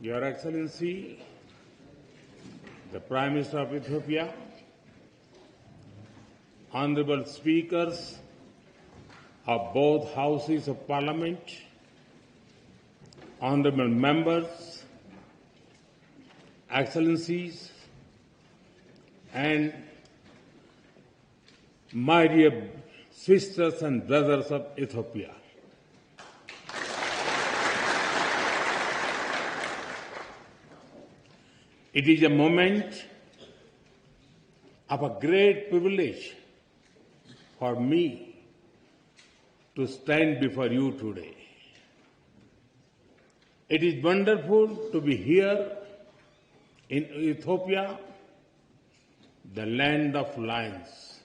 Your Excellency, the Prime Minister of Ethiopia, Honorable Speakers of both Houses of Parliament, Honorable Members, Excellencies, and my dear sisters and brothers of Ethiopia. It is a moment of a great privilege for me to stand before you today. It is wonderful to be here in Ethiopia, the land of lions.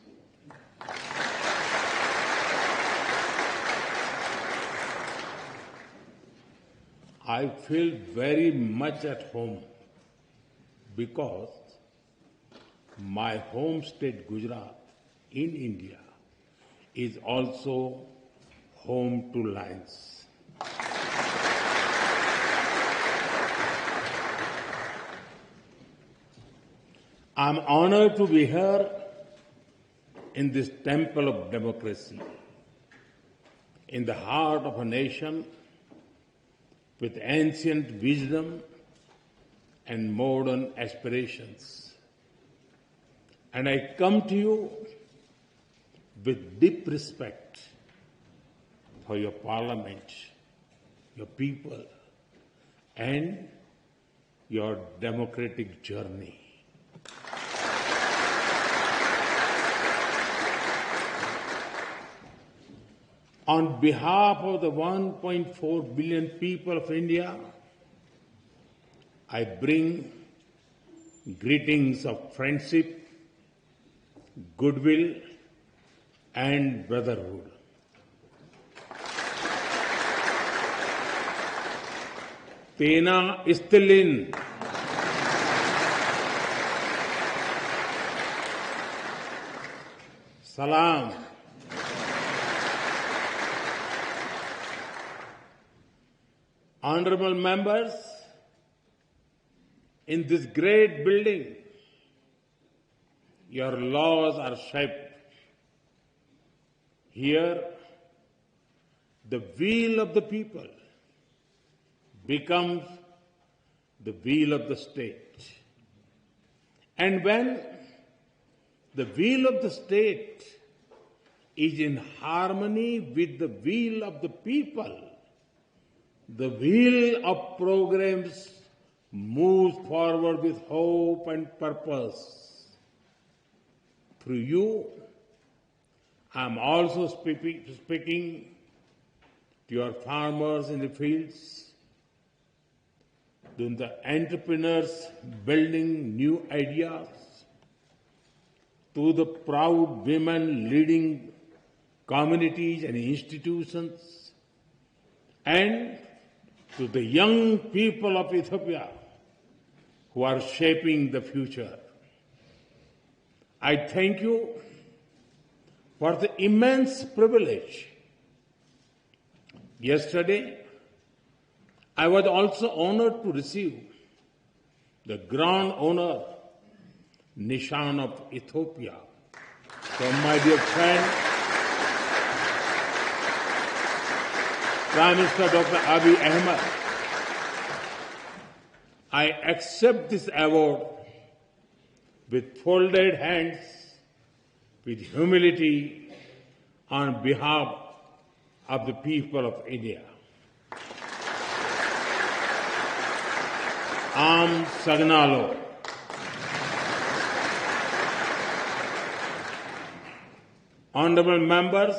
I feel very much at home because my home state Gujarat in India is also home to lions. I'm honored to be here in this temple of democracy, in the heart of a nation with ancient wisdom and modern aspirations. And I come to you with deep respect for your parliament, your people, and your democratic journey. On behalf of the 1.4 billion people of India, I bring greetings of friendship, goodwill, and brotherhood. Tena istilin. Salam. Honorable members, in this great building, your laws are shaped. Here, the will of the people becomes the will of the state. And when the will of the state is in harmony with the will of the people, the wheel of programs moves forward with hope and purpose. Through you, I am also speaking to your farmers in the fields, to the entrepreneurs building new ideas, to the proud women leading communities and institutions, and to the young people of Ethiopia who are shaping the future. I thank you for the immense privilege. Yesterday, I was also honored to receive the Grand Honor Nishan of Ethiopia from my dear friend, Prime Minister Dr. Abiy Ahmed. I accept this award with folded hands, with humility on behalf of the people of India. Am Sagnalo. Honorable members,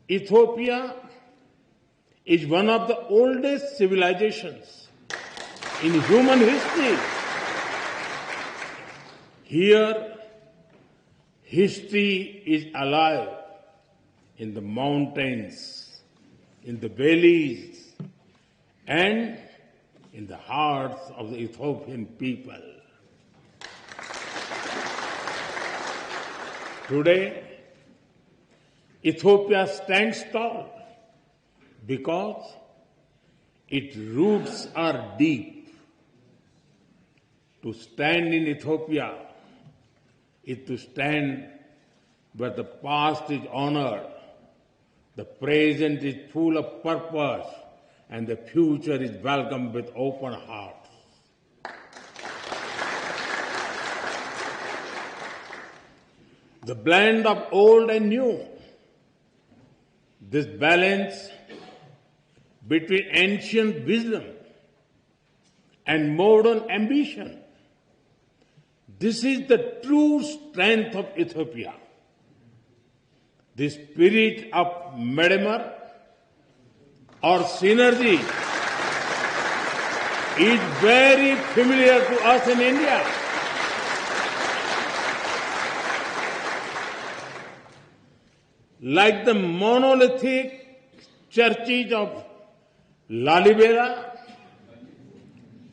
Ethiopia is one of the oldest civilizations in human history. Here, history is alive in the mountains, in the valleys, and in the hearts of the Ethiopian people. Today, Ethiopia stands tall because Its roots are deep. To stand in Ethiopia is to stand where the past is honored, the present is full of purpose, and the future is welcomed with open hearts. The blend of old and new, this balance between ancient wisdom and modern ambition, this is the true strength of Ethiopia. The spirit of Medemer or synergy is very familiar to us in India. Like the monolithic churches of Lalibela,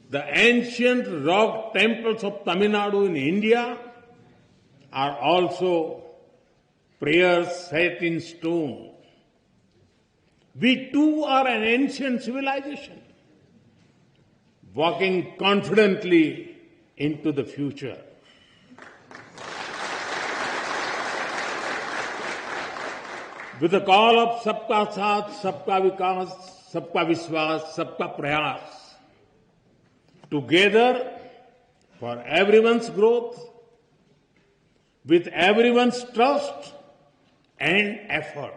the ancient rock temples of Tamil Nadu in India are also prayers set in stone. We too are an ancient civilization, walking confidently into the future. With the call of Sabka Saath, Sabka Vikas, Sabka Vishwas, Sabka Prayas, together for everyone's growth, with everyone's trust and effort.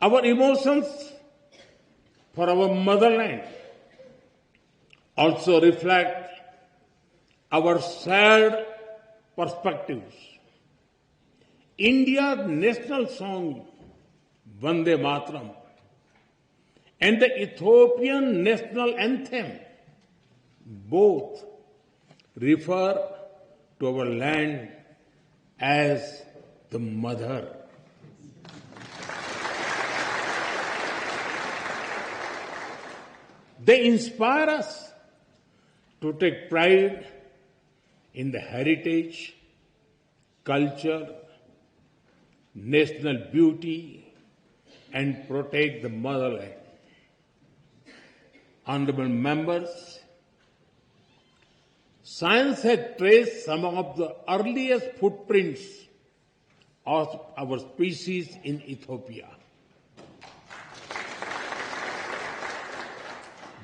Our emotions for our motherland also reflect our shared perspectives. India's national song, Vande Mataram, and the Ethiopian national anthem, both refer to our land as the mother. They inspire us to take pride in the heritage, culture, national beauty, and protect the motherland. Honorable members, science has traced some of the earliest footprints of our species in Ethiopia.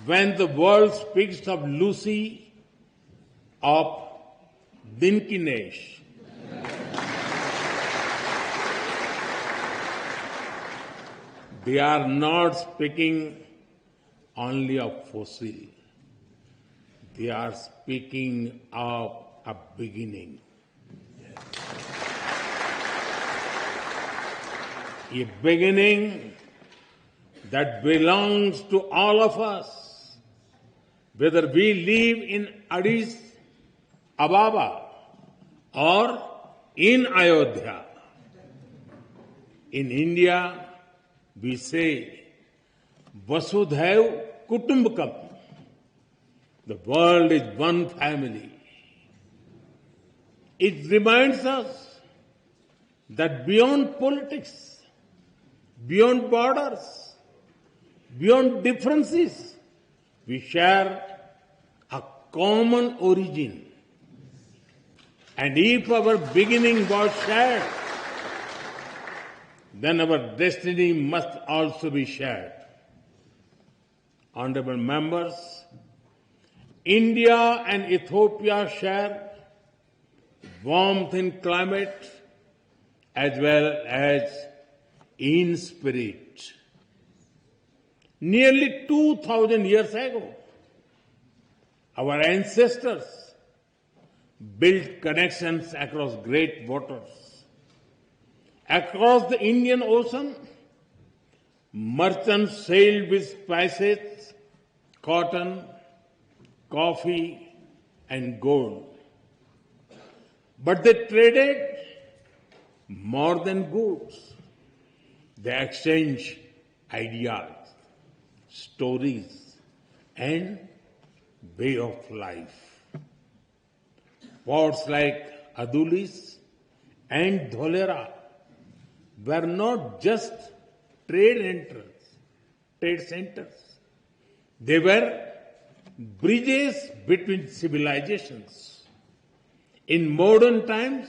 When the world speaks of Lucy, of Dinkinesh, they are not speaking only of fossil. They are speaking of a beginning. A beginning that belongs to all of us, whether we live in Addis Ababa or in Ayodhya. In India, we say, Vasudhaiv Kutumbakam. The world is one family. It reminds us that beyond politics, beyond borders, beyond differences, we share a common origin. And if our beginning was shared, then our destiny must also be shared. Honorable members, India and Ethiopia share warmth in climate as well as in spirit. Nearly 2,000 years ago, our ancestors built connections across great waters. Across the Indian Ocean, merchants sailed with spices, cotton, coffee, and gold. But they traded more than goods. They exchanged ideas, stories, and way of life. Ports like Adulis and Dholera were not just trade centers. They were bridges between civilizations. In modern times,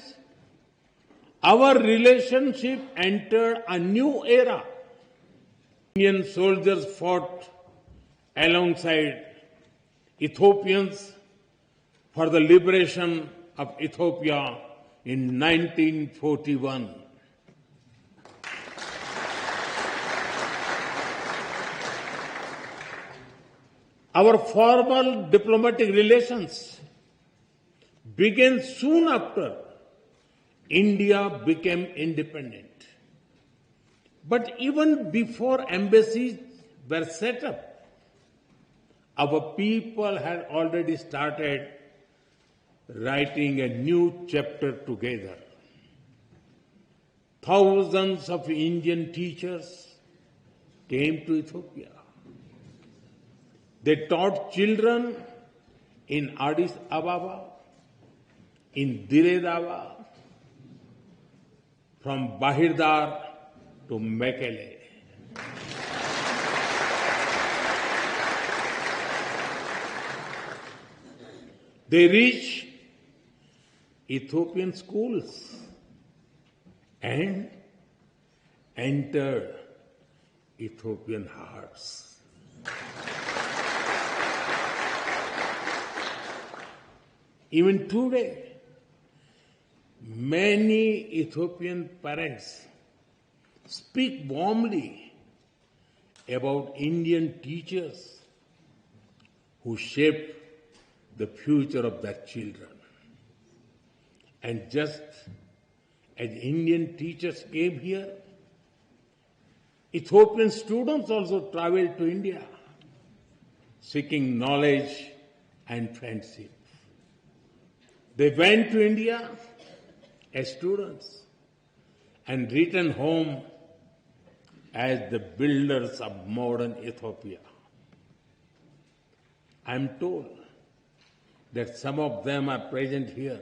our relationship entered a new era. Indian soldiers fought alongside Ethiopians for the liberation of Ethiopia in 1941. Our formal diplomatic relations began soon after India became independent. But even before embassies were set up, our people had already started writing a new chapter together. Thousands of Indian teachers came to Ethiopia. They taught children in Addis Ababa, in Dire Dawa, from Bahirdar to Mekele. They reached Ethiopian schools and entered Ethiopian hearts. Even today, many Ethiopian parents speak warmly about Indian teachers who shaped the future of their children. And just as Indian teachers came here, Ethiopian students also traveled to India, seeking knowledge and friendship. They went to India as students and returned home as the builders of modern Ethiopia. I am told that some of them are present here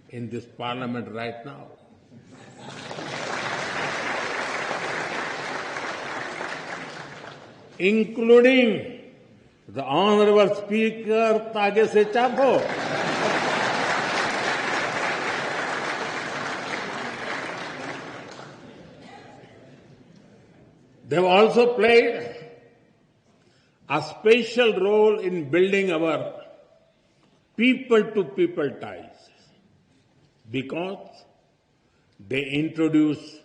in this parliament right now. Including the Honorable Speaker Tagese Chapo. They have also played a special role in building our people-to-people ties because they introduced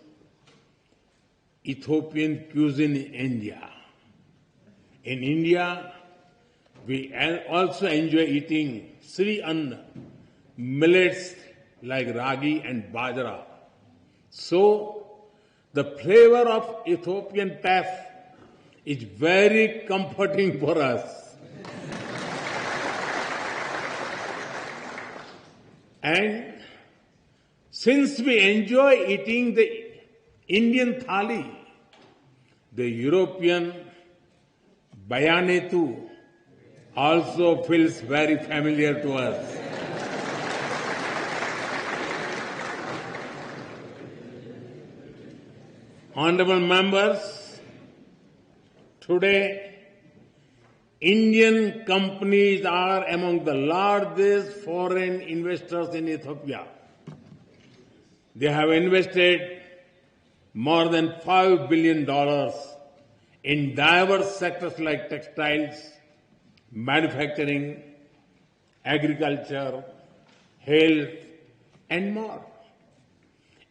Ethiopian cuisine in India. In India, we also enjoy eating Sri Anna, millets like ragi and bajra. So, the flavor of Ethiopian taf is very comforting for us. And since we enjoy eating the Indian thali, the European bayanetu also feels very familiar to us. Honorable members, today Indian companies are among the largest foreign investors in Ethiopia. They have invested more than $5 billion in diverse sectors like textiles, manufacturing, agriculture, health, and more.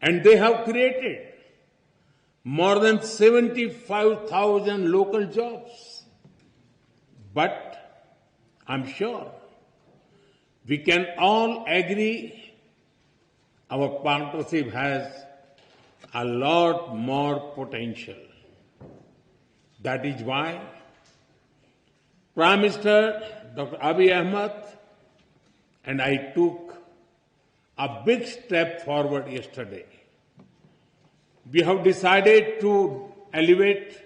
And they have created more than 75,000 local jobs. But I'm sure we can all agree our partnership has a lot more potential. That is why Prime Minister Dr. Abiy Ahmed and I took a big step forward yesterday. We have decided to elevate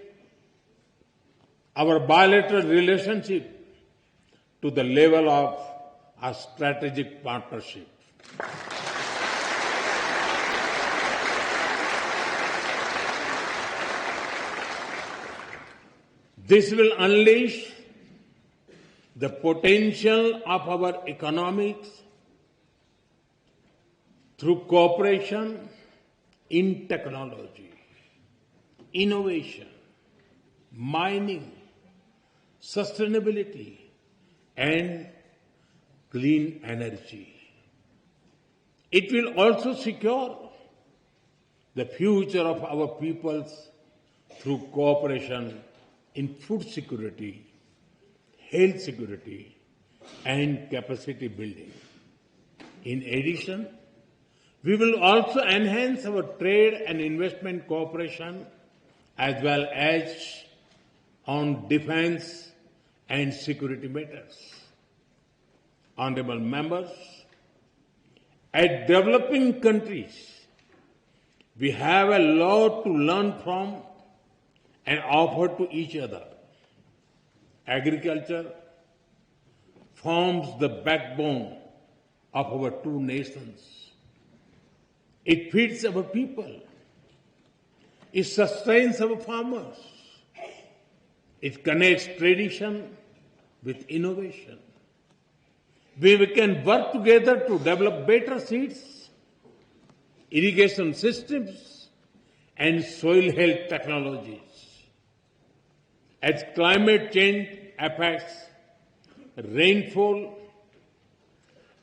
our bilateral relationship to the level of a strategic partnership. This will unleash the potential of our economics through cooperation in technology, innovation, mining, sustainability, and clean energy. It will also secure the future of our peoples through cooperation in food security, health security, and capacity building. In addition, we will also enhance our trade and investment cooperation as well as on defense and security matters. Honorable members, as developing countries, we have a lot to learn from and offer to each other. Agriculture forms the backbone of our two nations. It feeds our people. It sustains our farmers. It connects tradition with innovation. We can work together to develop better seeds, irrigation systems, and soil health technologies. As climate change affects rainfall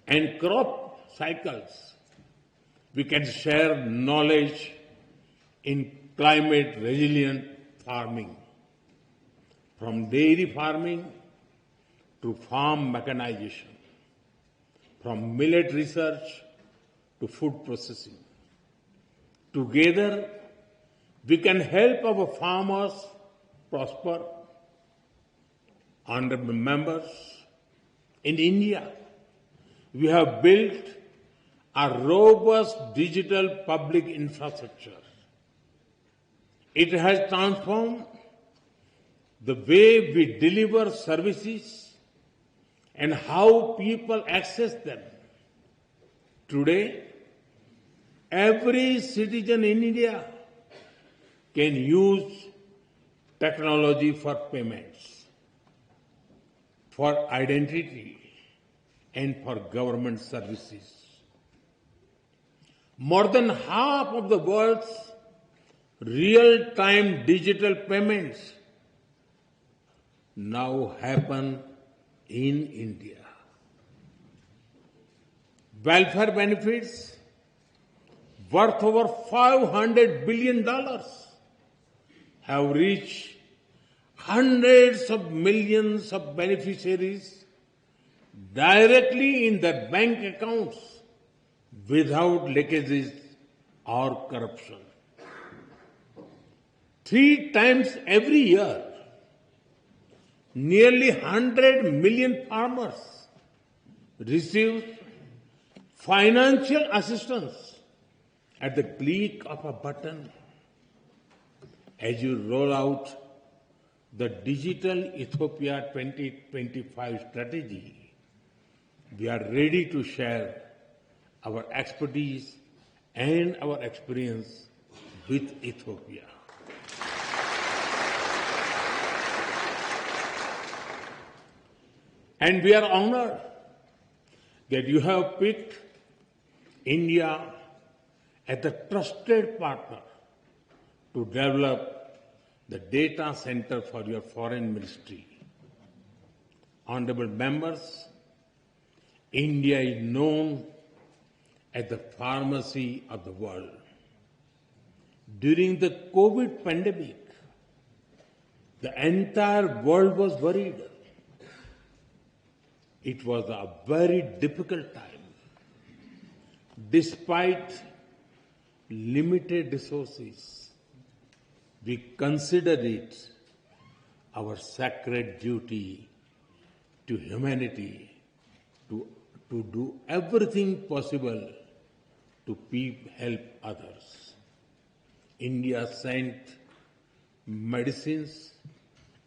and crop cycles, we can share knowledge in climate resilient farming, from dairy farming to farm mechanization, from millet research to food processing. Together, we can help our farmers prosper. Honorable members, in India, we have built a robust digital public infrastructure. It has transformed the way we deliver services and how people access them. Today, every citizen in India can use technology for payments, for identity, and for government services. More than half of the world's real-time digital payments now happen in India. Welfare benefits worth over $500 billion have reached hundreds of millions of beneficiaries directly in their bank accounts without leakages or corruption. 3 times every year, nearly 100 million farmers receive financial assistance at the click of a button. As you roll out the Digital Ethiopia 2025 strategy, we are ready to share our expertise and our experience with Ethiopia. And we are honored that you have picked India as a trusted partner to develop the data center for your foreign ministry. Honorable members, India is known as the pharmacy of the world. During the COVID pandemic, the entire world was worried. It was a very difficult time. Despite limited resources, we considered it our sacred duty to humanity to do everything possible to help others. India sent medicines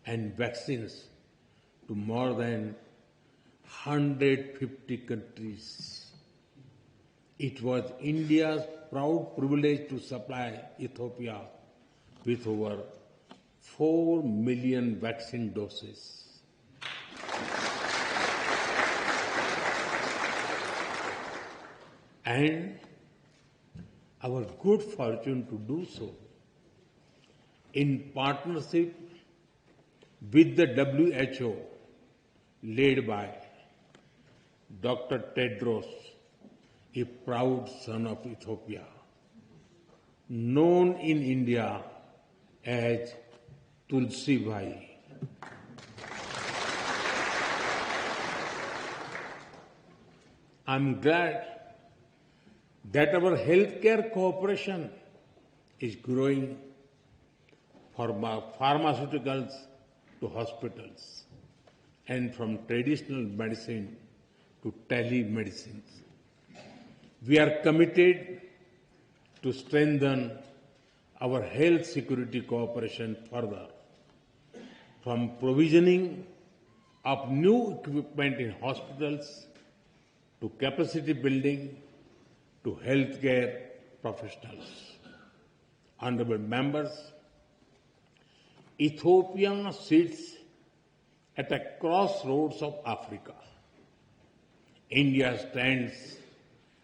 and vaccines to more than 150 countries. It was India's proud privilege to supply Ethiopia with over 4 million vaccine doses. and our good fortune to do so in partnership with the WHO led by Dr. Tedros, a proud son of Ethiopia, known in India as Tulsi Bhai. I'm glad that our healthcare cooperation is growing from pharmaceuticals to hospitals and from traditional medicine to telemedicine. We are committed to strengthen our health security cooperation further, from provisioning of new equipment in hospitals to capacity building to healthcare professionals. Honorable members, Ethiopia sits at a crossroads of Africa. India stands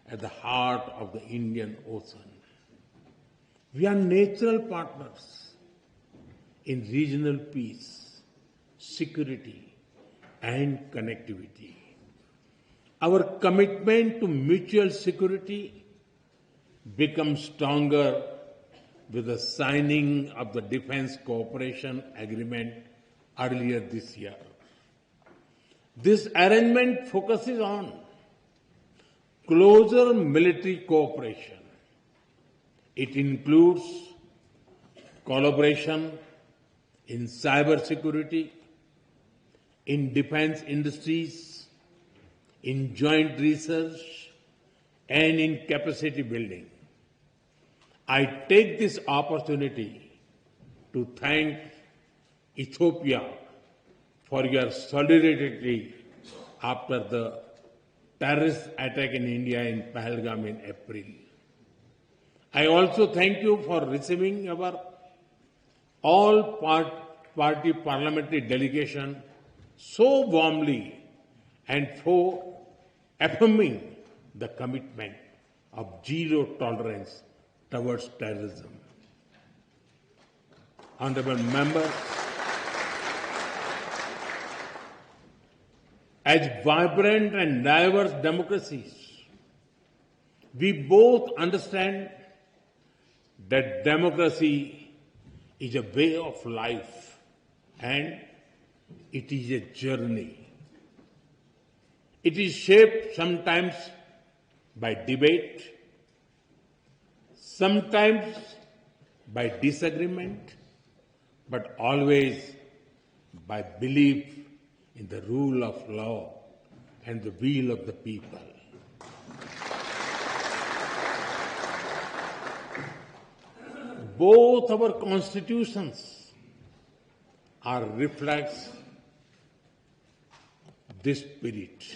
at the heart of the Indian Ocean. We are natural partners in regional peace, security, and connectivity. Our commitment to mutual security becomes stronger with the signing of the Defence Cooperation Agreement earlier this year. This arrangement focuses on closer military cooperation. It includes collaboration in cyber security, in defense industries, in joint research, and in capacity building. I take this opportunity to thank Ethiopia for your solidarity after the terrorist attack in India in Pahalgam in April. I also thank you for receiving our all-party parliamentary delegation so warmly and for affirming the commitment of zero tolerance towards terrorism. Honorable members, as vibrant and diverse democracies, we both understand that democracy is a way of life and it is a journey. It is shaped sometimes by debate, sometimes by disagreement, but always by belief in the rule of law and the will of the people. Both our constitutions are reflects this spirit.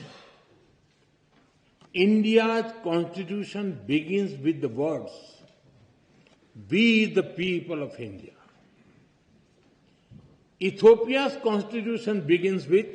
India's constitution begins with the words, "We the people of India." Ethiopia's constitution begins with